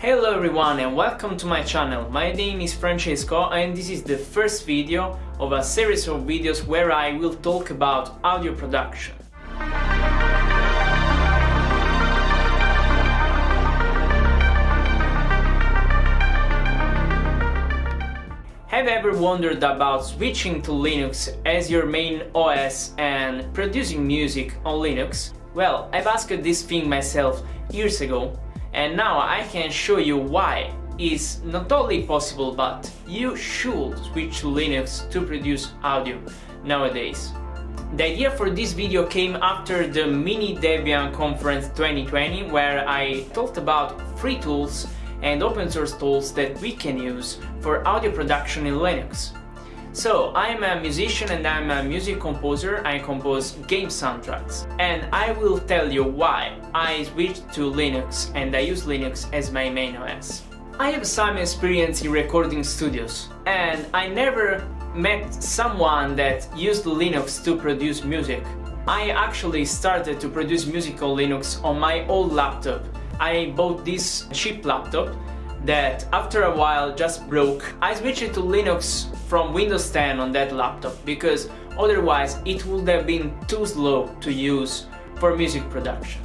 Hello everyone and welcome to my channel. My name is Francesco and this is the first video of a series of videos where I will talk about audio production. Have you ever wondered about switching to Linux as your main OS and producing music on Linux? Well, I've asked this thing myself years ago, and now I can show you why it's not only possible, but you should switch to Linux to produce audio nowadays. The idea for this video came after the Mini Debian Conference 2020, where I talked about free tools and open source tools that we can use for audio production in Linux. So, I'm a musician and I'm a music composer. I compose game soundtracks, and I will tell you why I switched to Linux and I use Linux as my main OS. I have some experience in recording studios, and I never met someone that used Linux to produce music. I actually started to produce music on Linux on my old laptop. I bought this cheap laptop that after a while just broke. I switched to Linux from Windows 10 on that laptop because otherwise it would have been too slow to use for music production.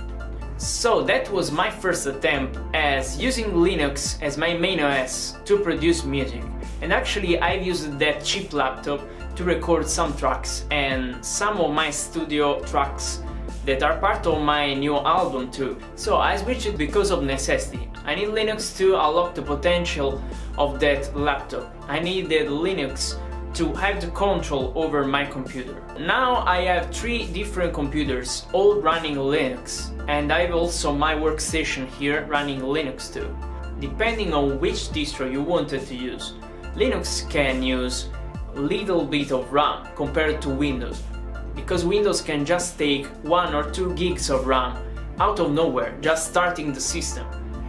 So that was my first attempt as using Linux as my main OS to produce music. And actually I've used that cheap laptop to record some tracks and some of my studio tracks that are part of my new album too. So I switched because of necessity. I need Linux to unlock the potential of that laptop. I needed Linux to have the control over my computer. Now I have 3 different computers all running Linux, and I have also my workstation here running Linux too. Depending on which distro you wanted to use, Linux can use a little bit of RAM compared to Windows, because Windows can just take 1 or 2 gigs of RAM out of nowhere, just starting the system.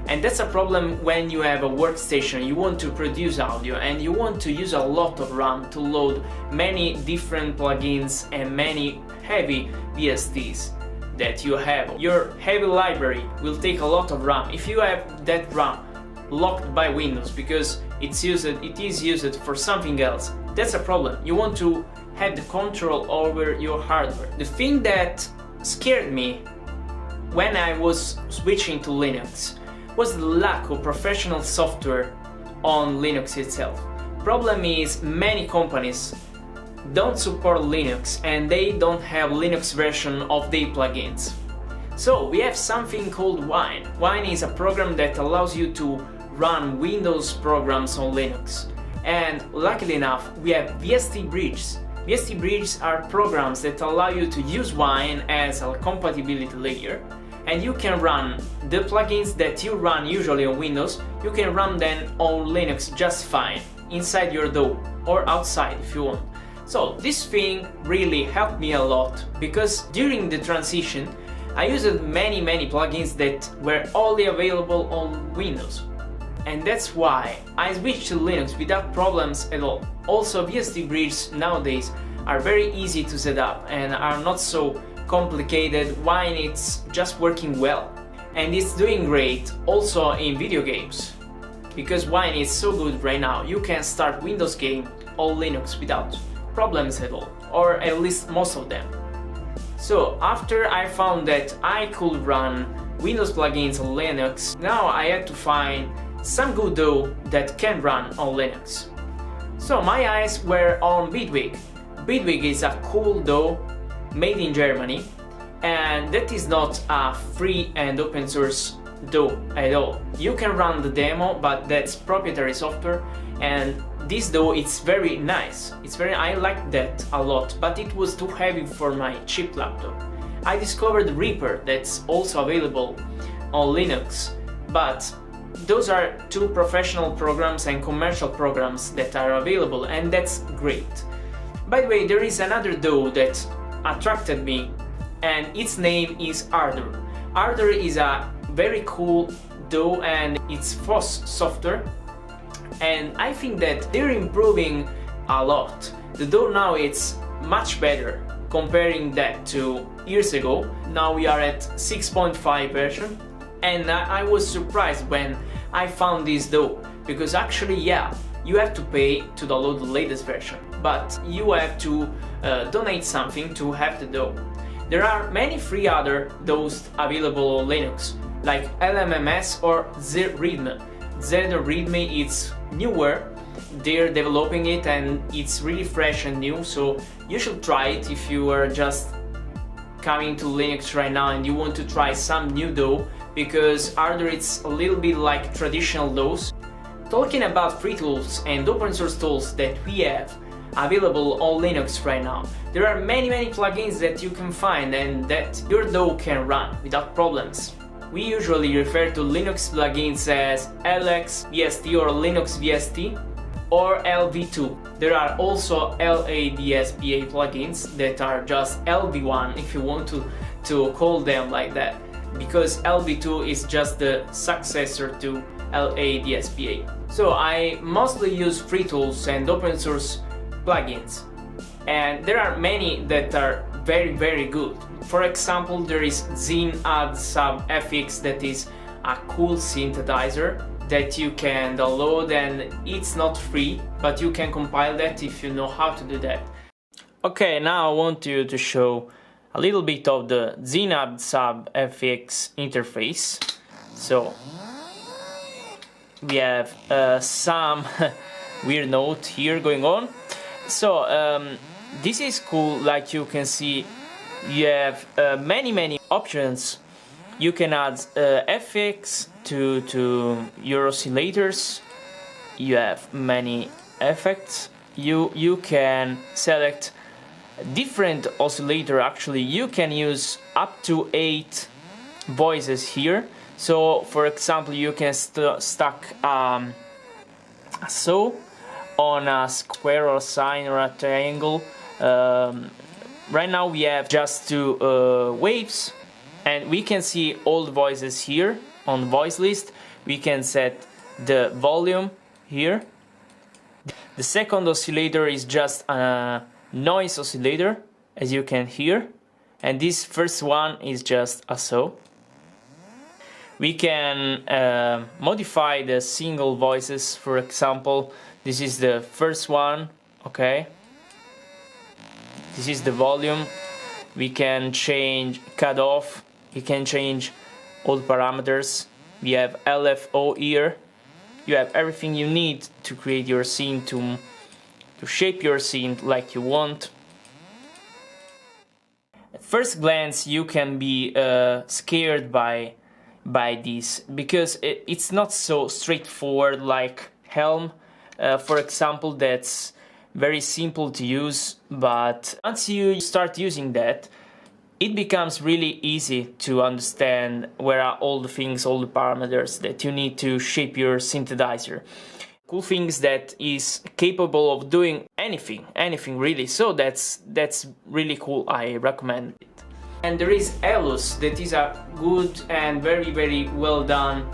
And that's a problem when you have a workstation, you want to produce audio and you want to use a lot of RAM to load many different plugins and many heavy VSTs that you have. Your heavy library will take a lot of RAM if you have that RAM locked by Windows because it is used for something else. That's a problem. You want to have the control over your hardware. The thing that scared me when I was switching to Linux was the lack of professional software on Linux itself. Problem is, many companies don't support Linux and they don't have Linux version of their plugins. So we have something called Wine. Wine is a program that allows you to run Windows programs on Linux. And luckily enough, we have VST bridges. VST bridges are programs that allow you to use Wine as a compatibility layer, and you can run the plugins that you run usually on Windows, you can run them on Linux just fine, inside your DAW or outside if you want. So this thing really helped me a lot, because during the transition I used many plugins that were only available on Windows. And that's why I switched to Linux without problems at all. Also, VST bridges nowadays are very easy to set up and are not so complicated. Wine, it's just working well. And it's doing great also in video games, because Wine is so good right now. You can start Windows game on Linux without problems at all, or at least most of them. So after I found that I could run Windows plugins on Linux, now I had to find some good DAW that can run on Linux. So my eyes were on Bitwig. Bitwig is a cool DAW made in Germany, and that is not a free and open source DAW at all. You can run the demo, but that's proprietary software, and this DAW it's very nice. I like that a lot, but it was too heavy for my cheap laptop. I discovered Reaper that's also available on Linux, but those are 2 professional programs and commercial programs that are available, and that's great. By the way, there is another DAW that attracted me, and its name is Ardor. Ardor is a very cool DAW and it's FOSS software, and I think that they're improving a lot. The DAW now it's much better comparing that to years ago. Now we are at 6.5 version, and I was surprised when I found this DAW, because actually, yeah, you have to pay to download the latest version, but you have to donate something to have the DAW. There are many free other DAWs available on Linux, like LMMS or Zrythm. Zrythm is newer, they're developing it and it's really fresh and new, so you should try it if you are just coming to Linux right now and you want to try some new DAW, because either it's a little bit like traditional DAWs. Talking about free tools and open source tools that we have available on Linux right now, there are many plugins that you can find and that your DAW can run without problems. We usually refer to Linux plugins as LXVST or Linux VST or LV2. There are also LADSPA plugins that are just LV1 if you want to call them like that, because LV2 is just the successor to LADSPA. So I mostly use free tools and open source plugins, and there are many that are very good. For example, there is ZynAddSubFx, that is a cool synthesizer that you can download, and it's not free, but you can compile that if you know how to do that. Okay, now I want you to show a little bit of the ZynAddSubFx interface. So we have some weird note here going on. So this is cool. Like you can see, you have many options. You can add FX to your oscillators. You have many effects. You can select different oscillator. Actually, you can use up to 8 voices here. So for example, you can stack a saw on a square or a sine or a triangle. Right now we have just 2 waves, and we can see all the voices here on the voice list. We can set the volume here. The second oscillator is just a noise oscillator, as you can hear, and this first one is just a saw. We can modify the single voices. For example, this is the first one, okay? This is the volume. We can change cutoff. We can change all the parameters. We have LFO here. You have everything you need to create your scene, to shape your scene like you want. At first glance, you can be scared by this, because it's not so straightforward like Helm, for example. That's very simple to use, but once you start using that, it becomes really easy to understand where are all the things, all the parameters that you need to shape your synthesizer. Cool things that is capable of doing anything really, so that's really cool. I recommend it. And there is Aeolus, that is a good and very well done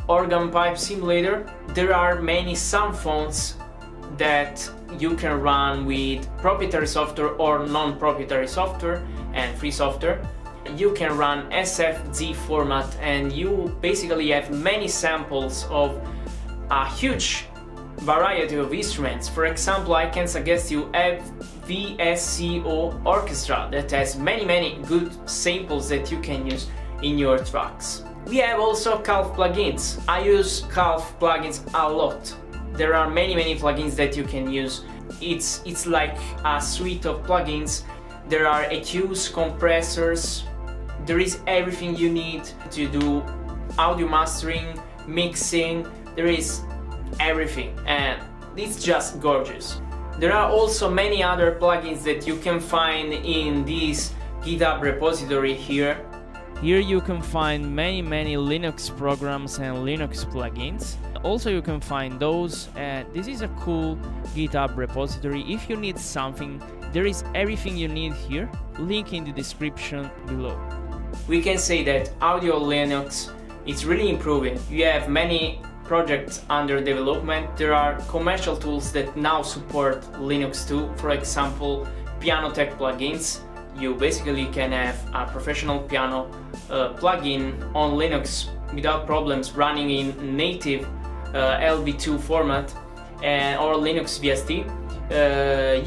organ pipe simulator. There are many sound fonts that you can run with proprietary software or non-proprietary software and free software. You can run SFZ format, and you basically have many samples of a huge variety of instruments. For example, I can suggest you VSCO Orchestra that has many good samples that you can use in your tracks. We have also Calf plugins. I use Calf plugins a lot. There are many plugins that you can use. It's like a suite of plugins. There are EQs, compressors. There is everything you need to do audio mastering, mixing. There is everything, and it's just gorgeous. There are also many other plugins that you can find in this GitHub repository here. Here you can find many Linux programs and Linux plugins. Also you can find those. This is a cool GitHub repository. If you need something, there is everything you need here. Link in the description below. We can say that Audio Linux is really improving. You have many projects under development. There are commercial tools that now support Linux too. For example, piano tech plugins. You basically can have a professional piano plugin on Linux without problems running in native LV2 format or Linux VST.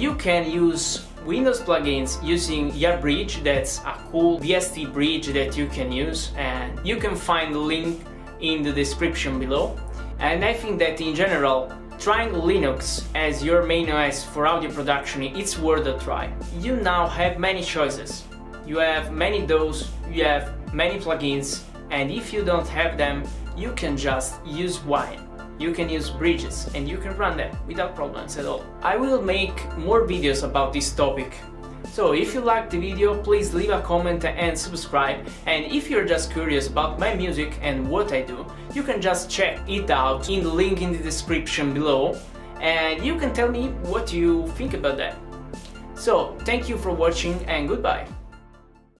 You can use Windows plugins using YaBridge. That's a cool VST bridge that you can use, and you can find the link in the description below. And I think that in general, trying Linux as your main OS for audio production, it's worth a try. You now have many choices. You have many DAWs, you have many plugins, and if you don't have them, you can just use Wine. You can use bridges and you can run them without problems at all. I will make more videos about this topic. So if you liked the video, please leave a comment and subscribe. And if you're just curious about my music and what I do, you can just check it out in the link in the description below, and you can tell me what you think about that. So thank you for watching and goodbye.